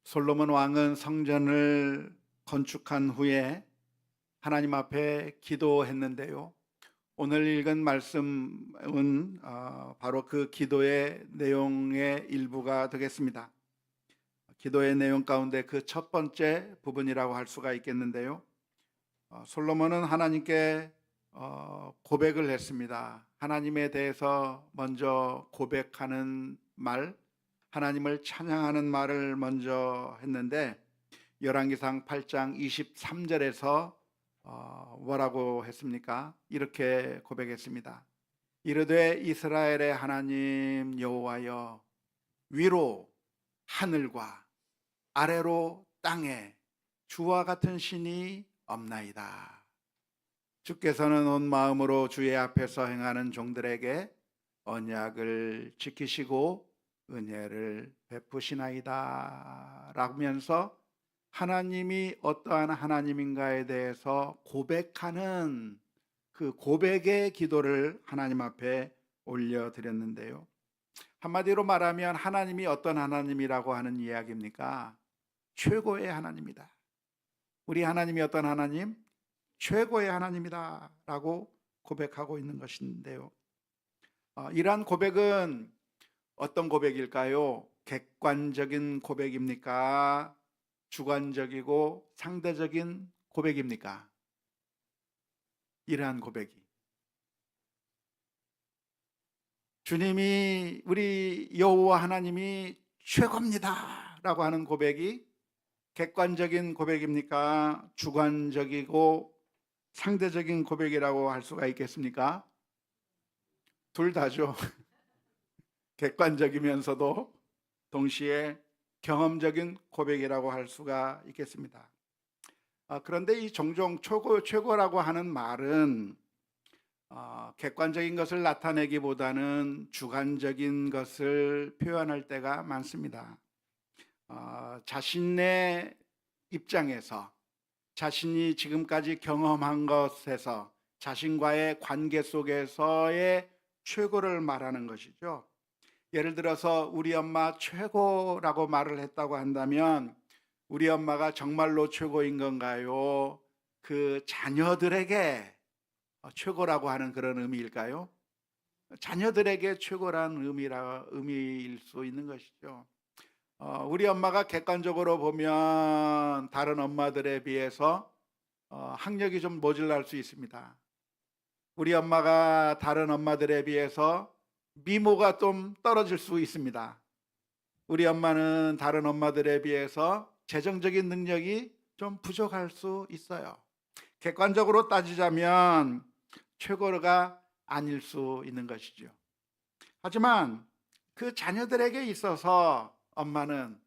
솔로몬 왕은 성전을 건축한 후에 하나님 앞에 기도했는데요. 오늘 읽은 말씀은 바로 그 기도의 내용의 일부가 되겠습니다. 기도의 내용 가운데 그 첫 번째 부분이라고 할 수가 있겠는데요. 솔로몬은 하나님께 고백을 했습니다. 하나님에 대해서 먼저 고백하는 말, 하나님을 찬양하는 말을 먼저 했는데 열왕기상 8장 23절에서 뭐라고 했습니까? 이렇게 고백했습니다. 이르되 이스라엘의 하나님 여호와여, 위로 하늘과 아래로 땅에 주와 같은 신이 없나이다. 주께서는 온 마음으로 주의 앞에서 행하는 종들에게 언약을 지키시고 은혜를 베푸시나이다 라면서 하나님이 어떠한 하나님인가에 대해서 고백하는 그 고백의 기도를 하나님 앞에 올려드렸는데요. 한마디로 말하면 하나님이 어떤 하나님이라고 하는 이야기입니까? 최고의 하나님이다. 우리 하나님이 어떤 하나님? 최고의 하나님이다 라고 고백하고 있는 것인데요. 이러한 고백은 어떤 고백일까요? 객관적인 고백입니까? 주관적이고 상대적인 고백입니까? 이러한 고백이 주님이 우리 여호와 하나님이 최고입니다 라고 하는 고백이 객관적인 고백입니까? 주관적이고 상대적인 고백이라고 할 수가 있겠습니까? 둘 다죠. 객관적이면서도 동시에 경험적인 고백이라고 할 수가 있겠습니다. 그런데 이 종종 최고라고 하는 말은 객관적인 것을 나타내기보다는 주관적인 것을 표현할 때가 많습니다. 자신의 입장에서 자신이 지금까지 경험한 것에서 자신과의 관계 속에서의 최고를 말하는 것이죠. 예를 들어서 우리 엄마 최고라고 말을 했다고 한다면 우리 엄마가 정말로 최고인 건가요? 그 자녀들에게 최고라고 하는 그런 의미일까요? 자녀들에게 최고란 의미일 수 있는 것이죠. 우리 엄마가 객관적으로 보면 다른 엄마들에 비해서 학력이 좀 모자랄 수 있습니다. 우리 엄마가 다른 엄마들에 비해서 미모가 좀 떨어질 수 있습니다. 우리 엄마는 다른 엄마들에 비해서 재정적인 능력이 좀 부족할 수 있어요. 객관적으로 따지자면 최고가 아닐 수 있는 것이죠. 하지만 그 자녀들에게 있어서 엄마는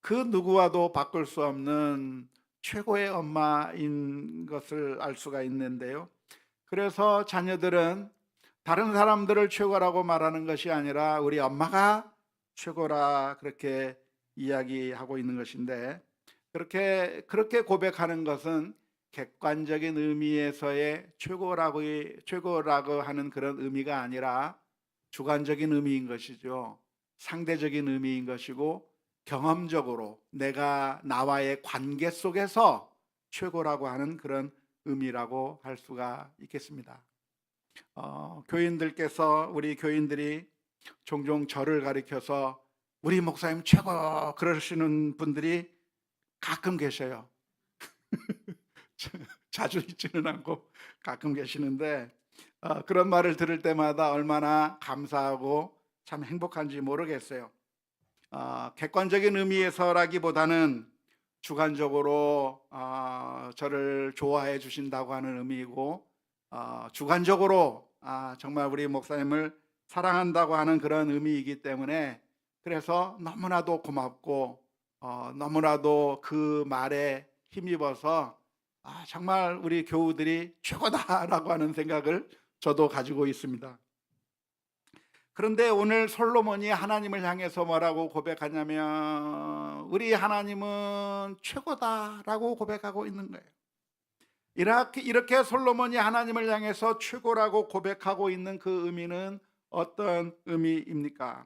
그 누구와도 바꿀 수 없는 최고의 엄마인 것을 알 수가 있는데요. 그래서 자녀들은 다른 사람들을 최고라고 말하는 것이 아니라 우리 엄마가 최고라 그렇게 이야기하고 있는 것인데, 그렇게 고백하는 것은 객관적인 의미에서의 최고라고 하는 그런 의미가 아니라 주관적인 의미인 것이죠. 상대적인 의미인 것이고 경험적으로 내가 나와의 관계 속에서 최고라고 하는 그런 의미라고 할 수가 있겠습니다. 우리 교인들이 종종 저를 가리켜서 우리 목사님 최고 그러시는 분들이 가끔 계셔요. 자주 있지는 않고 가끔 계시는데 그런 말을 들을 때마다 얼마나 감사하고 참 행복한지 모르겠어요. 객관적인 의미에서라기보다는 주관적으로 저를 좋아해 주신다고 하는 의미이고, 주관적으로 정말 우리 목사님을 사랑한다고 하는 그런 의미이기 때문에, 그래서 너무나도 고맙고 너무나도 그 말에 힘입어서 정말 우리 교우들이 최고다라고 하는 생각을 저도 가지고 있습니다. 그런데 오늘 솔로몬이 하나님을 향해서 뭐라고 고백하냐면 우리 하나님은 최고다라고 고백하고 있는 거예요. 이렇게 솔로몬이 하나님을 향해서 최고라고 고백하고 있는 그 의미는 어떤 의미입니까?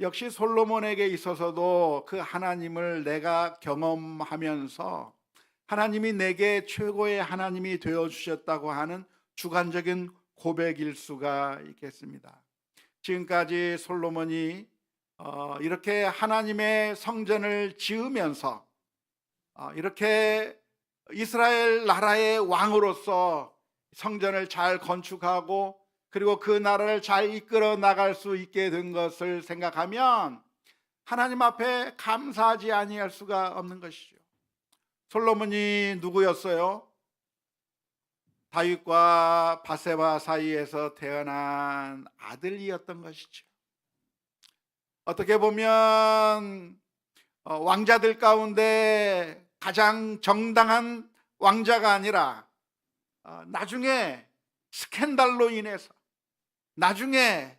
역시 솔로몬에게 있어서도 그 하나님을 내가 경험하면서 하나님이 내게 최고의 하나님이 되어 주셨다고 하는 주관적인 고백일 수가 있겠습니다. 지금까지 솔로몬이 이렇게 하나님의 성전을 지으면서 이렇게 이스라엘 나라의 왕으로서 성전을 잘 건축하고 그리고 그 나라를 잘 이끌어 나갈 수 있게 된 것을 생각하면 하나님 앞에 감사하지 아니할 수가 없는 것이죠. 솔로몬이 누구였어요? 다윗과 바세바 사이에서 태어난 아들이었던 것이죠. 어떻게 보면 왕자들 가운데 가장 정당한 왕자가 아니라 나중에 스캔들로 인해서 나중에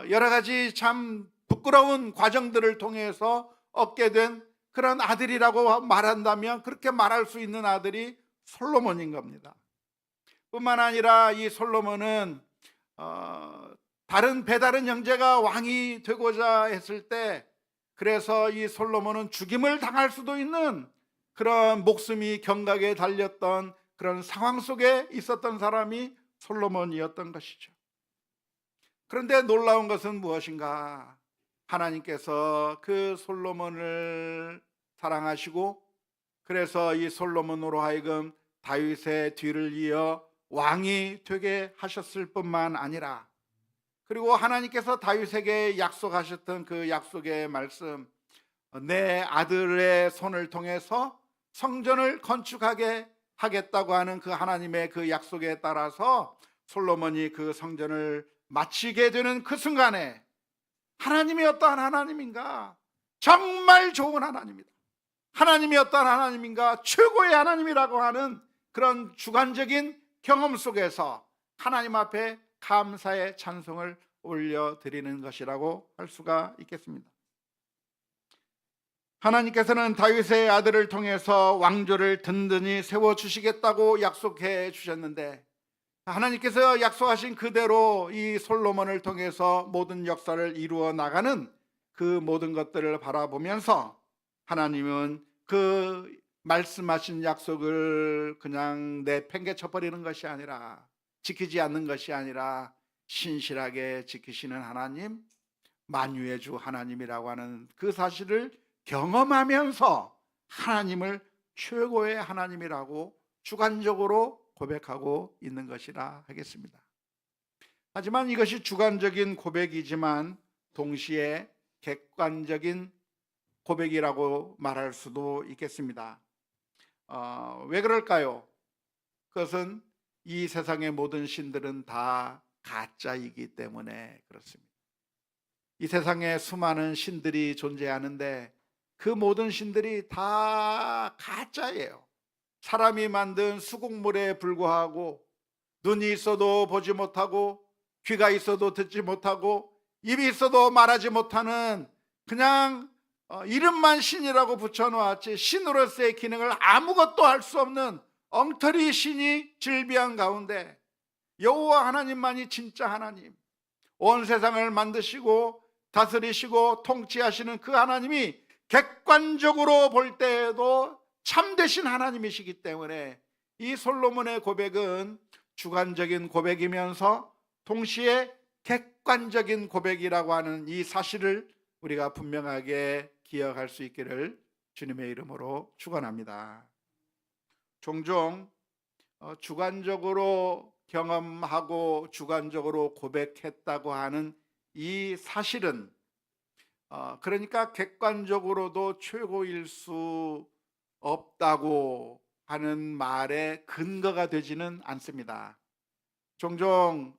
여러 가지 참 부끄러운 과정들을 통해서 얻게 된 그런 아들이라고 말한다면 그렇게 말할 수 있는 아들이 솔로몬인 겁니다. 뿐만 아니라 이 솔로몬은 다른 배다른 형제가 왕이 되고자 했을 때 그래서 이 솔로몬은 죽임을 당할 수도 있는 그런 목숨이 경각에 달렸던 그런 상황 속에 있었던 사람이 솔로몬이었던 것이죠. 그런데 놀라운 것은 무엇인가? 하나님께서 그 솔로몬을 사랑하시고 그래서 이 솔로몬으로 하여금 다윗의 뒤를 이어 왕이 되게 하셨을 뿐만 아니라 그리고 하나님께서 다윗에게 약속하셨던 그 약속의 말씀, 내 아들의 손을 통해서 성전을 건축하게 하겠다고 하는 그 하나님의 그 약속에 따라서 솔로몬이 그 성전을 마치게 되는 그 순간에 하나님이 어떠한 하나님인가? 정말 좋은 하나님이다. 하나님이 어떠한 하나님인가? 최고의 하나님이라고 하는 그런 주관적인 경험 속에서 하나님 앞에 감사의 찬송을 올려드리는 것이라고 할 수가 있겠습니다. 하나님께서는 다윗의 아들을 통해서 왕조를 든든히 세워주시겠다고 약속해 주셨는데 하나님께서 약속하신 그대로 이 솔로몬을 통해서 모든 역사를 이루어 나가는 그 모든 것들을 바라보면서 하나님은 그 말씀하신 약속을 그냥 내팽개쳐 버리는 것이 아니라 지키지 않는 것이 아니라 신실하게 지키시는 하나님, 만유의 주 하나님이라고 하는 그 사실을 경험하면서 하나님을 최고의 하나님이라고 주관적으로 고백하고 있는 것이라 하겠습니다. 하지만 이것이 주관적인 고백이지만 동시에 객관적인 고백이라고 말할 수도 있겠습니다. 왜 그럴까요? 그것은 이 세상의 모든 신들은 다 가짜이기 때문에 그렇습니다. 이 세상에 수많은 신들이 존재하는데 그 모든 신들이 다 가짜예요. 사람이 만든 수국물에 불과하고 눈이 있어도 보지 못하고 귀가 있어도 듣지 못하고 입이 있어도 말하지 못하는 그냥 이름만 신이라고 붙여놓았지 신으로서의 기능을 아무것도 할 수 없는 엉터리 신이 즐비한 가운데 여호와 하나님만이 진짜 하나님, 온 세상을 만드시고 다스리시고 통치하시는 그 하나님이 객관적으로 볼 때에도 참되신 하나님이시기 때문에 이 솔로몬의 고백은 주관적인 고백이면서 동시에 객관적인 고백이라고 하는 이 사실을 우리가 분명하게 기억할 수 있기를 주님의 이름으로 축원합니다. 종종 주관적으로 경험하고 주관적으로 고백했다고 하는 이 사실은 그러니까 객관적으로도 최고일 수 없다고 하는 말에 근거가 되지는 않습니다. 종종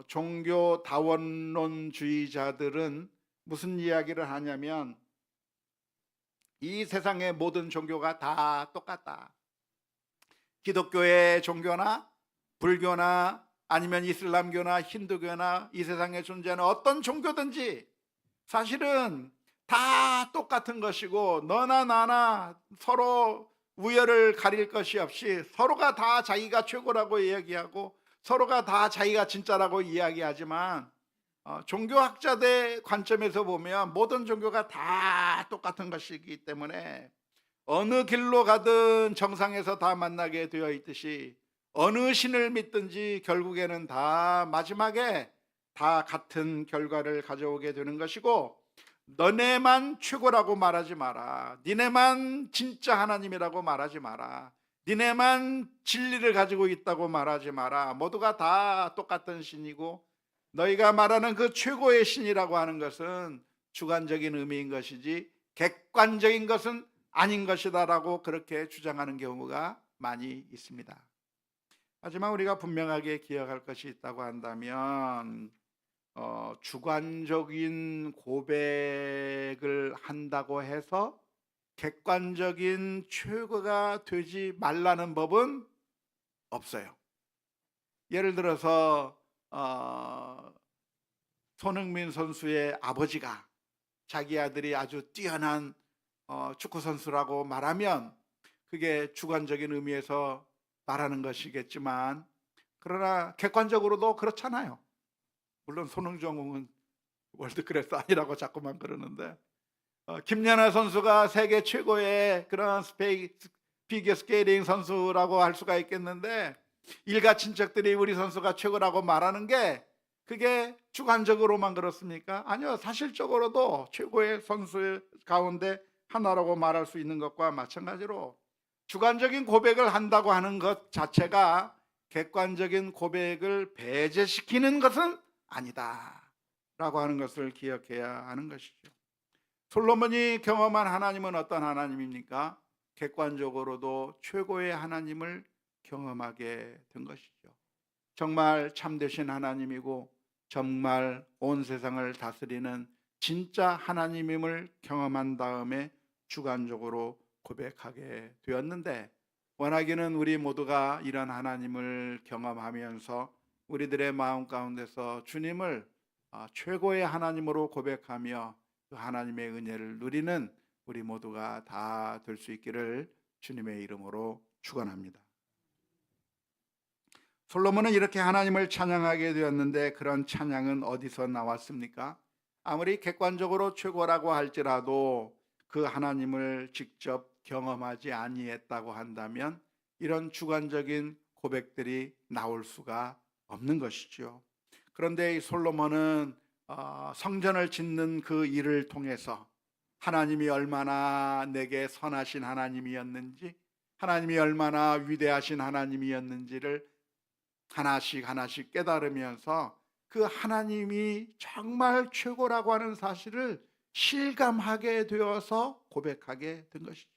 종교 다원론주의자들은 무슨 이야기를 하냐면 이 세상의 모든 종교가 다 똑같다. 기독교의 종교나 불교나 아니면 이슬람교나 힌두교나 이 세상에 존재하는 어떤 종교든지 사실은 다 똑같은 것이고 너나 나나 서로 우열을 가릴 것이 없이 서로가 다 자기가 최고라고 이야기하고 서로가 다 자기가 진짜라고 이야기하지만 종교학자들의 관점에서 보면 모든 종교가 다 똑같은 것이기 때문에 어느 길로 가든 정상에서 다 만나게 되어 있듯이 어느 신을 믿든지 결국에는 다 마지막에 다 같은 결과를 가져오게 되는 것이고, 너네만 최고라고 말하지 마라, 니네만 진짜 하나님이라고 말하지 마라, 니네만 진리를 가지고 있다고 말하지 마라. 모두가 다 똑같은 신이고 너희가 말하는 그 최고의 신이라고 하는 것은 주관적인 의미인 것이지 객관적인 것은 아닌 것이다라고 그렇게 주장하는 경우가 많이 있습니다. 하지만 우리가 분명하게 기억할 것이 있다고 한다면 주관적인 고백을 한다고 해서 객관적인 최고가 되지 말라는 법은 없어요. 예를 들어서 손흥민 선수의 아버지가 자기 아들이 아주 뛰어난 축구 선수라고 말하면 그게 주관적인 의미에서 말하는 것이겠지만, 그러나 객관적으로도 그렇잖아요. 물론 손흥정은 월드클래스 아니라고 자꾸만 그러는데, 김연아 선수가 세계 최고의 그런 피겨 스케이팅 선수라고 할 수가 있겠는데, 일가 친척들이 우리 선수가 최고라고 말하는 게 그게 주관적으로만 그렇습니까? 아니요, 사실적으로도 최고의 선수 가운데 하나라고 말할 수 있는 것과 마찬가지로 주관적인 고백을 한다고 하는 것 자체가 객관적인 고백을 배제시키는 것은 아니다 라고 하는 것을 기억해야 하는 것이죠. 솔로몬이 경험한 하나님은 어떤 하나님입니까? 객관적으로도 최고의 하나님을 경험하게 된 것이죠. 정말 참되신 하나님이고 정말 온 세상을 다스리는 진짜 하나님임을 경험한 다음에 주관적으로 고백하게 되었는데, 원하기는 우리 모두가 이런 하나님을 경험하면서 우리들의 마음 가운데서 주님을 최고의 하나님으로 고백하며 그 하나님의 은혜를 누리는 우리 모두가 다 될 수 있기를 주님의 이름으로 축원합니다. 솔로몬은 이렇게 하나님을 찬양하게 되었는데, 그런 찬양은 어디서 나왔습니까? 아무리 객관적으로 최고라고 할지라도 그 하나님을 직접 경험하지 아니했다고 한다면 이런 주관적인 고백들이 나올 수가 없는 것이죠. 그런데 이 솔로몬은 성전을 짓는 그 일을 통해서 하나님이 얼마나 내게 선하신 하나님이었는지, 하나님이 얼마나 위대하신 하나님이었는지를 하나씩 하나씩 깨달으면서 그 하나님이 정말 최고라고 하는 사실을 실감하게 되어서 고백하게 된 것이죠.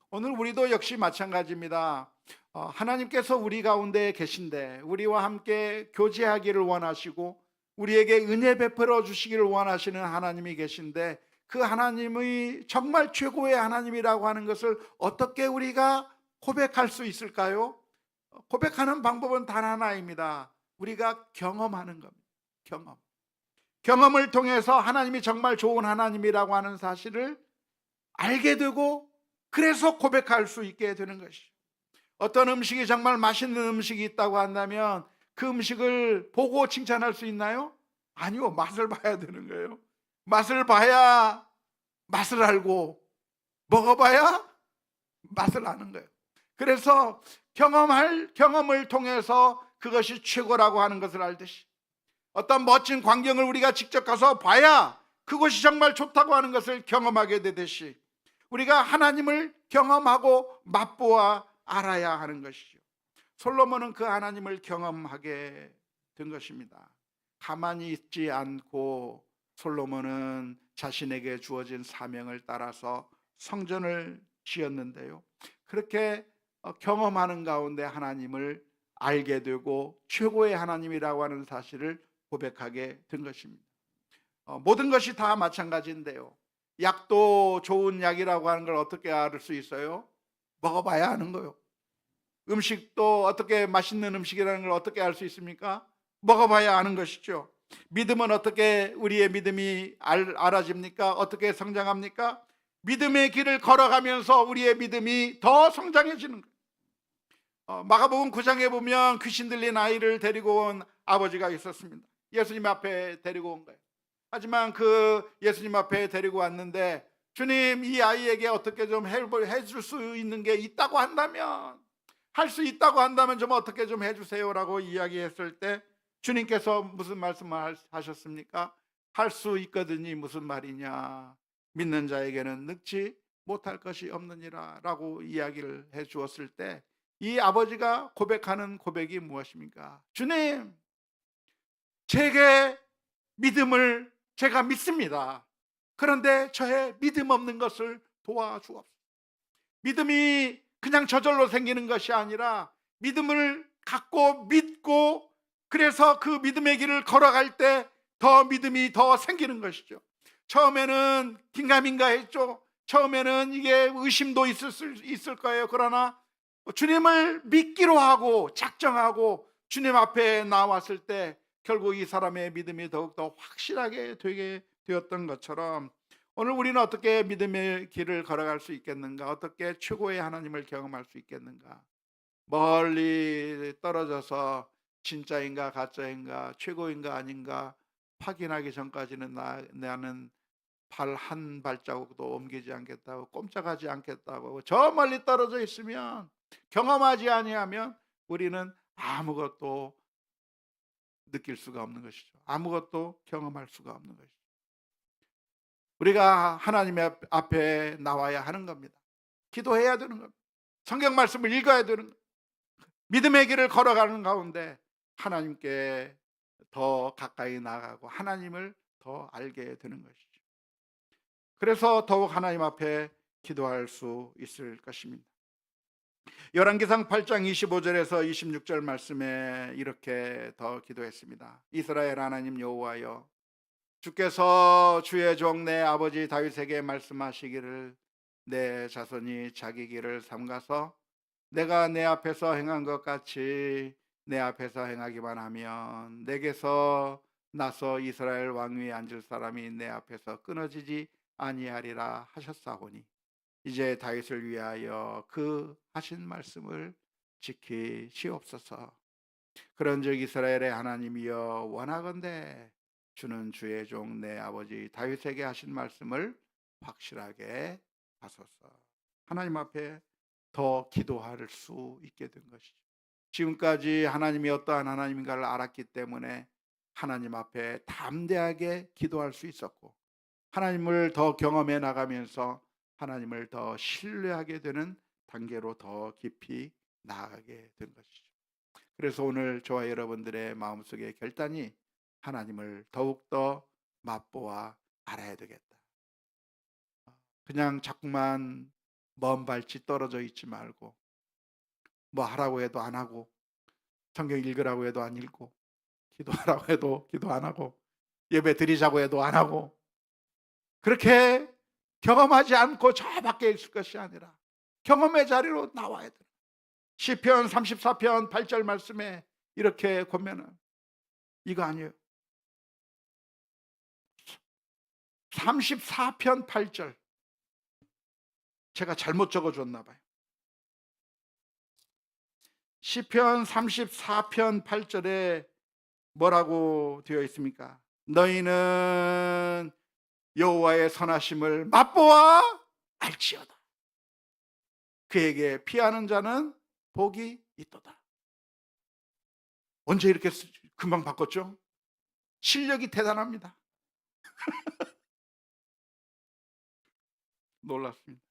오늘 우리도 역시 마찬가지입니다. 하나님께서 우리 가운데 계신데 우리와 함께 교제하기를 원하시고 우리에게 은혜 베풀어 주시기를 원하시는 하나님이 계신데, 그 하나님이 정말 최고의 하나님이라고 하는 것을 어떻게 우리가 고백할 수 있을까요? 고백하는 방법은 단 하나입니다. 우리가 경험하는 겁니다. 경험을 통해서 하나님이 정말 좋은 하나님이라고 하는 사실을 알게 되고, 그래서 고백할 수 있게 되는 것이죠. 어떤 음식이 정말 맛있는 음식이 있다고 한다면 그 음식을 보고 칭찬할 수 있나요? 아니요, 맛을 봐야 되는 거예요. 맛을 봐야 맛을 알고, 먹어봐야 맛을 아는 거예요. 그래서 경험을 통해서 그것이 최고라고 하는 것을 알듯이, 어떤 멋진 광경을 우리가 직접 가서 봐야 그것이 정말 좋다고 하는 것을 경험하게 되듯이, 우리가 하나님을 경험하고 맛보아 알아야 하는 것이죠. 솔로몬은 그 하나님을 경험하게 된 것입니다. 가만히 있지 않고 솔로몬은 자신에게 주어진 사명을 따라서 성전을 지었는데요, 그렇게 경험하는 가운데 하나님을 알게 되고 최고의 하나님이라고 하는 사실을 고백하게 된 것입니다. 모든 것이 다 마찬가지인데요, 약도 좋은 약이라고 하는 걸 어떻게 알 수 있어요? 먹어봐야 하는 거예요. 음식도 어떻게 맛있는 음식이라는 걸 어떻게 알 수 있습니까? 먹어봐야 아는 것이죠. 믿음은 어떻게 우리의 믿음이 알아집니까? 어떻게 성장합니까? 믿음의 길을 걸어가면서 우리의 믿음이 더 성장해지는 거예요. 마가복음 9장에 보면 귀신 들린 아이를 데리고 온 아버지가 있었습니다. 예수님 앞에 데리고 온 거예요. 하지만 그 예수님 앞에 데리고 왔는데, 주님, 이 아이에게 어떻게 좀 해줄 수 있는 게 있다고 한다면, 할 수 있다고 한다면 좀 어떻게 좀 해주세요라고 이야기했을 때 주님께서 무슨 말씀을 하셨습니까? 할 수 있거든이 무슨 말이냐, 믿는 자에게는 늙지 못할 것이 없느니라 라고 이야기를 해 주었을 때, 이 아버지가 고백하는 고백이 무엇입니까? 주님, 제게 믿음을 제가 믿습니다. 그런데 저의 믿음 없는 것을 도와주옵소서. 믿음이 그냥 저절로 생기는 것이 아니라 믿음을 갖고 믿고, 그래서 그 믿음의 길을 걸어갈 때 더 믿음이 더 생기는 것이죠. 처음에는 긴가민가 했죠. 처음에는 이게 의심도 있을 거예요. 그러나 주님을 믿기로 하고 작정하고 주님 앞에 나왔을 때 결국 이 사람의 믿음이 더욱더 확실하게 되게 되었던 것처럼, 오늘 우리는 어떻게 믿음의 길을 걸어갈 수 있겠는가? 어떻게 최고의 하나님을 경험할 수 있겠는가? 멀리 떨어져서 진짜인가 가짜인가, 최고인가 아닌가 확인하기 전까지는 나는 발 한 발자국도 옮기지 않겠다고, 꼼짝하지 않겠다고, 저 멀리 떨어져 있으면, 경험하지 아니하면 우리는 아무것도 느낄 수가 없는 것이죠. 아무것도 경험할 수가 없는 것이죠. 우리가 하나님 앞에 나와야 하는 겁니다. 기도해야 되는 겁니다. 성경 말씀을 읽어야 되는 겁니다. 믿음의 길을 걸어가는 가운데 하나님께 더 가까이 나가고 하나님을 더 알게 되는 것이죠. 그래서 더욱 하나님 앞에 기도할 수 있을 것입니다. 열왕기상 8장 25절에서 26절 말씀에 이렇게 더 기도했습니다. 이스라엘 하나님 여호와여, 주께서 주의 종 내 아버지 다윗에게 말씀하시기를, 내 자손이 자기 길을 삼가서 내가 내 앞에서 행한 것 같이 내 앞에서 행하기만 하면 내게서 나서 이스라엘 왕위에 앉을 사람이 내 앞에서 끊어지지 아니하리라 하셨사오니, 이제 다윗을 위하여 그 하신 말씀을 지키시옵소서. 그런즉 이스라엘의 하나님이여, 원하건대 주는 주의 종 내 아버지 다윗에게 하신 말씀을 확실하게 하소서. 하나님 앞에 더 기도할 수 있게 된 것이죠. 지금까지 하나님이 어떠한 하나님인가를 알았기 때문에 하나님 앞에 담대하게 기도할 수 있었고, 하나님을 더 경험해 나가면서 하나님을 더 신뢰하게 되는 단계로 더 깊이 나아가게 된 것이죠. 그래서 오늘 저와 여러분들의 마음속의 결단이 하나님을 더욱더 맛보아 알아야 되겠다. 그냥 자꾸만 먼 발치 떨어져 있지 말고, 뭐 하라고 해도 안 하고, 성경 읽으라고 해도 안 읽고, 기도하라고 해도 기도 안 하고, 예배 드리자고 해도 안 하고, 그렇게 경험하지 않고 저 밖에 있을 것이 아니라 경험의 자리로 나와야 돼. 시편 34편 8절 말씀에 이렇게 보면은 이거 아니에요. 34편 8절. 제가 잘못 적어줬나 봐요. 시편 34편 8절에 뭐라고 되어 있습니까? 너희는 여호와의 선하심을 맛보아 알지어다. 그에게 피하는 자는 복이 있도다. 언제 이렇게 금방 바꿨죠? 실력이 대단합니다. 놀랐습니다.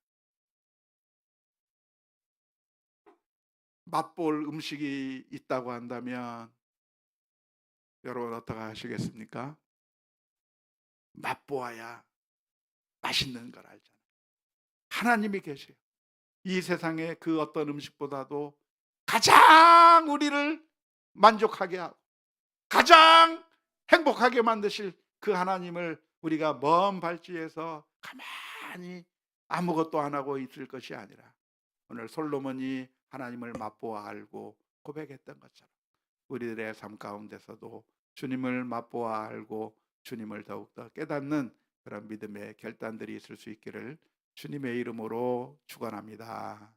맛볼 음식이 있다고 한다면 여러분 어떻게 하시겠습니까? 맛보아야 맛있는 걸 알잖아요. 하나님이 계세요. 이 세상의 그 어떤 음식보다도 가장 우리를 만족하게 하고 가장 행복하게 만드실 그 하나님을 우리가 먼 발치에서 가만히 아무것도 안 하고 있을 것이 아니라, 오늘 솔로몬이 하나님을 맛보아 알고 고백했던 것처럼 우리들의 삶 가운데서도 주님을 맛보아 알고 주님을 더욱더 깨닫는 그런 믿음의 결단들이 있을 수 있기를 주님의 이름으로 축원합니다.